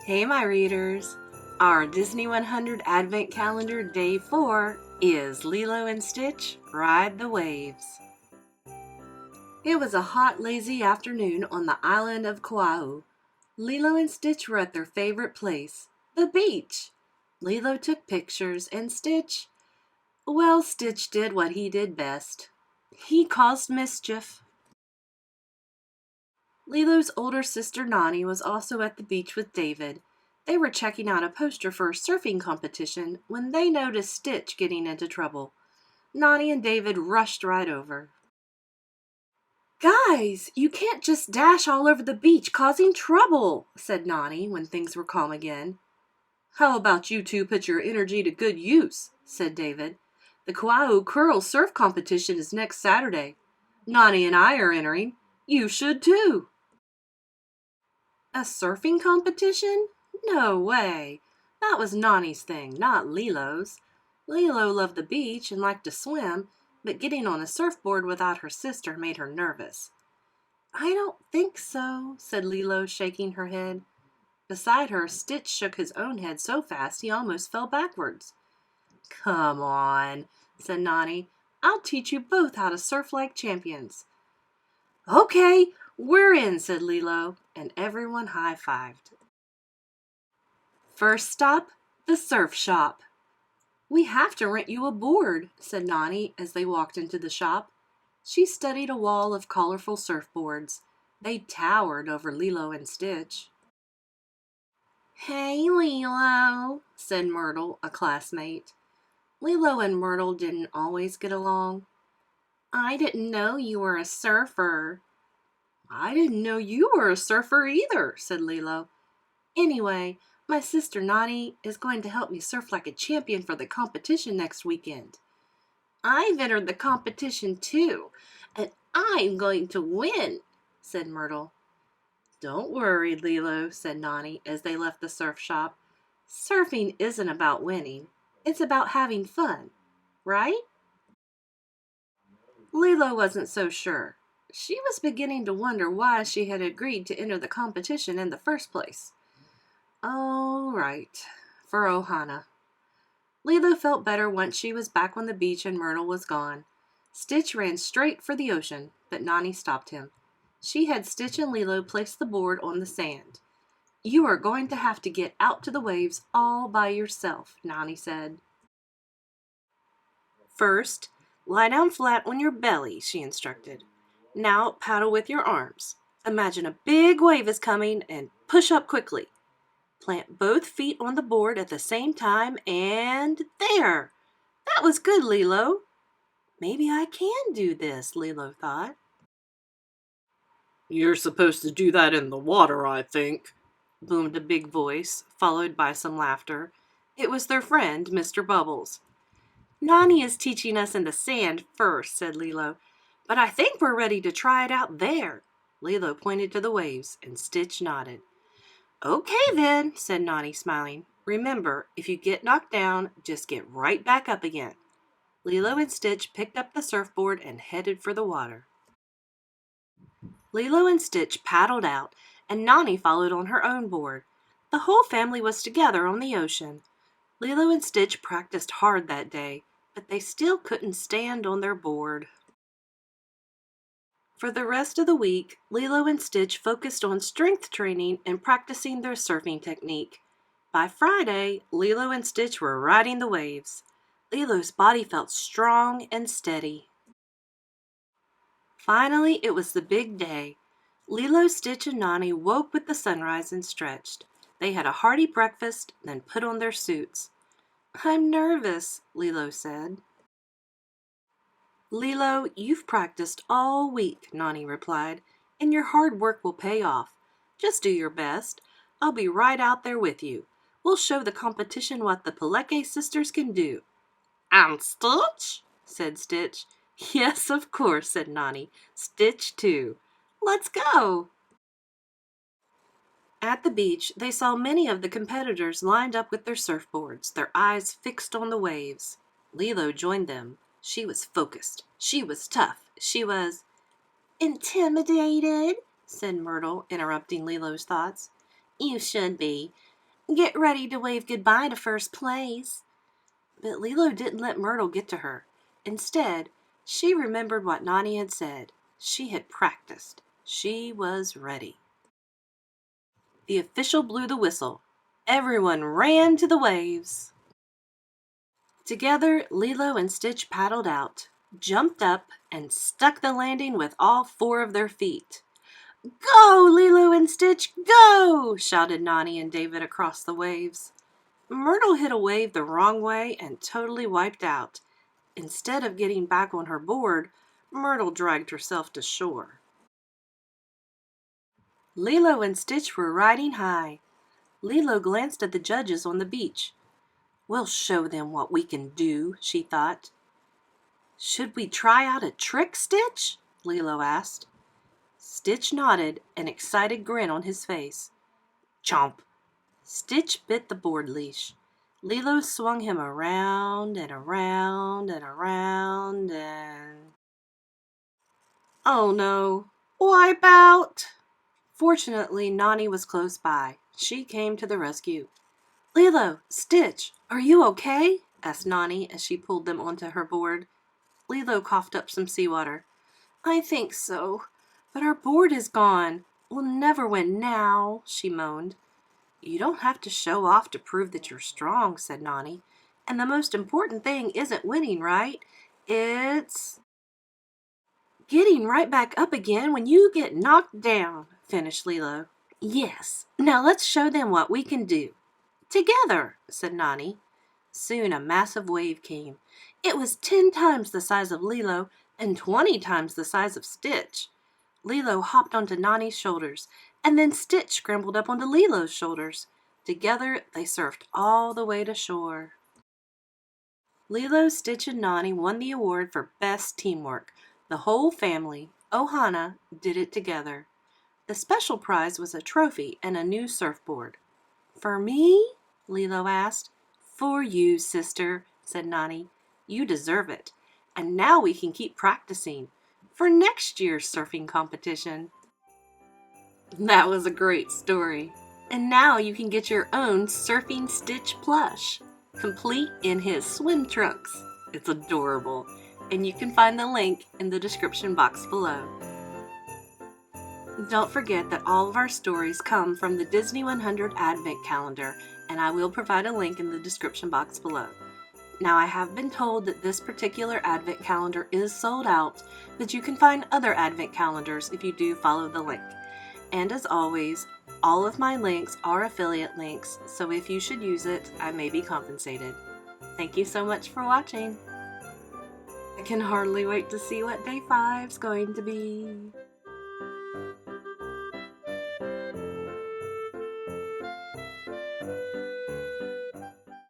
Hey, my readers! Our Disney 100 Advent Calendar Day 4 is Lilo and Stitch Ride the Waves. It was a hot, lazy afternoon on the island of Kauai. Lilo and Stitch were at their favorite place, the beach. Lilo took pictures and Stitch did what he did best. He caused mischief. Lilo's older sister Nani was also at the beach with David. They were checking out a poster for a surfing competition when they noticed Stitch getting into trouble. Nani and David rushed right over. "Guys, you can't just dash all over the beach causing trouble," said Nani when things were calm again. "How about you two put your energy to good use?" said David. "The Kauai Curl Surf Competition is next Saturday. Nani and I are entering. You should too." A surfing competition? No way. That was Nani's thing, not Lilo's. Lilo loved the beach and liked to swim, but getting on a surfboard without her sister made her nervous. "I don't think so," said Lilo, shaking her head. Beside her, Stitch shook his own head so fast he almost fell backwards. "Come on," said Nani. "I'll teach you both how to surf like champions." "Okay, we're in," said Lilo, and everyone high-fived. First stop, the surf shop. "We have to rent you a board," said Nani as they walked into the shop. She studied a wall of colorful surfboards. They towered over Lilo and Stitch. "Hey, Lilo," said Myrtle, a classmate. Lilo and Myrtle didn't always get along. "I didn't know you were a surfer." "I didn't know you were a surfer either," said Lilo. "Anyway, my sister Nani is going to help me surf like a champion for the competition next weekend." "I've entered the competition too, and I'm going to win," said Myrtle. "Don't worry, Lilo," said Nani as they left the surf shop. "Surfing isn't about winning. It's about having fun, right?" Lilo wasn't so sure. She was beginning to wonder why she had agreed to enter the competition in the first place. All right, for Ohana. Lilo felt better once she was back on the beach and Myrtle was gone. Stitch ran straight for the ocean, but Nani stopped him. She had Stitch and Lilo place the board on the sand. "You are going to have to get out to the waves all by yourself," Nani said. "First, lie down flat on your belly," she instructed. "Now paddle with your arms. Imagine a big wave is coming and push up quickly. Plant both feet on the board at the same time and there! That was good, Lilo." "Maybe I can do this," Lilo thought. "You're supposed to do that in the water, I think," boomed a big voice, followed by some laughter. It was their friend, Mr. Bubbles. "Nani is teaching us in the sand first," said Lilo, "but I think we're ready to try it out there." Lilo pointed to the waves, and Stitch nodded. "Okay then," said Nani, smiling. "Remember, if you get knocked down, just get right back up again." Lilo and Stitch picked up the surfboard and headed for the water. Lilo and Stitch paddled out, and Nani followed on her own board. The whole family was together on the ocean. Lilo and Stitch practiced hard that day, but they still couldn't stand on their board. For the rest of the week, Lilo and Stitch focused on strength training and practicing their surfing technique. By Friday, Lilo and Stitch were riding the waves. Lilo's body felt strong and steady. Finally, it was the big day. Lilo, Stitch, and Nani woke with the sunrise and stretched. They had a hearty breakfast, then put on their suits. "I'm nervous," Lilo said. "Lilo, you've practiced all week," Nani replied, "and your hard work will pay off. Just do your best. I'll be right out there with you. We'll show the competition what the Peleke sisters can do." "And Stitch?" said Stitch. "Yes, of course," said Nani. "Stitch too. Let's go." At the beach, they saw many of the competitors lined up with their surfboards, their eyes fixed on the waves. Lilo joined them. She was focused. She was tough. She was intimidated, said Myrtle, interrupting Lilo's thoughts. "You should be. Get ready to wave goodbye to first place. But Lilo didn't let Myrtle get to her. Instead, she remembered what Nani had said. She had practiced. She was ready. The official blew the whistle. Everyone ran to the waves. Together, Lilo and Stitch paddled out, jumped up, and stuck the landing with all 4 of their feet. "Go, Lilo and Stitch, go!" shouted Nani and David across the waves. Myrtle hit a wave the wrong way and totally wiped out. Instead of getting back on her board, Myrtle dragged herself to shore. Lilo and Stitch were riding high. Lilo glanced at the judges on the beach. "We'll show them what we can do," she thought. "Should we try out a trick, Stitch?" Lilo asked. Stitch nodded, an excited grin on his face. Chomp! Stitch bit the board leash. Lilo swung him around and around and around and... Oh no! Wipeout! Fortunately, Nani was close by. She came to the rescue. "Lilo, Stitch, are you okay?" asked Nani as she pulled them onto her board. Lilo coughed up some seawater. "I think so, but our board is gone. We'll never win now," she moaned. "You don't have to show off to prove that you're strong," said Nani. "And the most important thing isn't winning, right? It's getting right back up again when you get knocked down," finished Lilo. "Yes, now let's show them what we can do." "Together," said Nani. Soon a massive wave came. It was 10 times the size of Lilo and 20 times the size of Stitch. Lilo hopped onto Nani's shoulders, and then Stitch scrambled up onto Lilo's shoulders. Together, they surfed all the way to shore. Lilo, Stitch, and Nani won the award for Best Teamwork. The whole family, Ohana, did it together. The special prize was a trophy and a new surfboard. "For me?" Lilo asked. "For you, sister," said Nani. "You deserve it. And now we can keep practicing for next year's surfing competition." That was a great story. And now you can get your own Surfing Stitch plush, complete in his swim trunks. It's adorable, and you can find the link in the description box below. Don't forget that all of our stories come from the Disney 100 Advent Calendar, and I will provide a link in the description box below. Now, I have been told that this particular Advent Calendar is sold out, but you can find other Advent Calendars if you do follow the link. And as always, all of my links are affiliate links, so if you should use it, I may be compensated. Thank you so much for watching. I can hardly wait to see what day 5's going to be.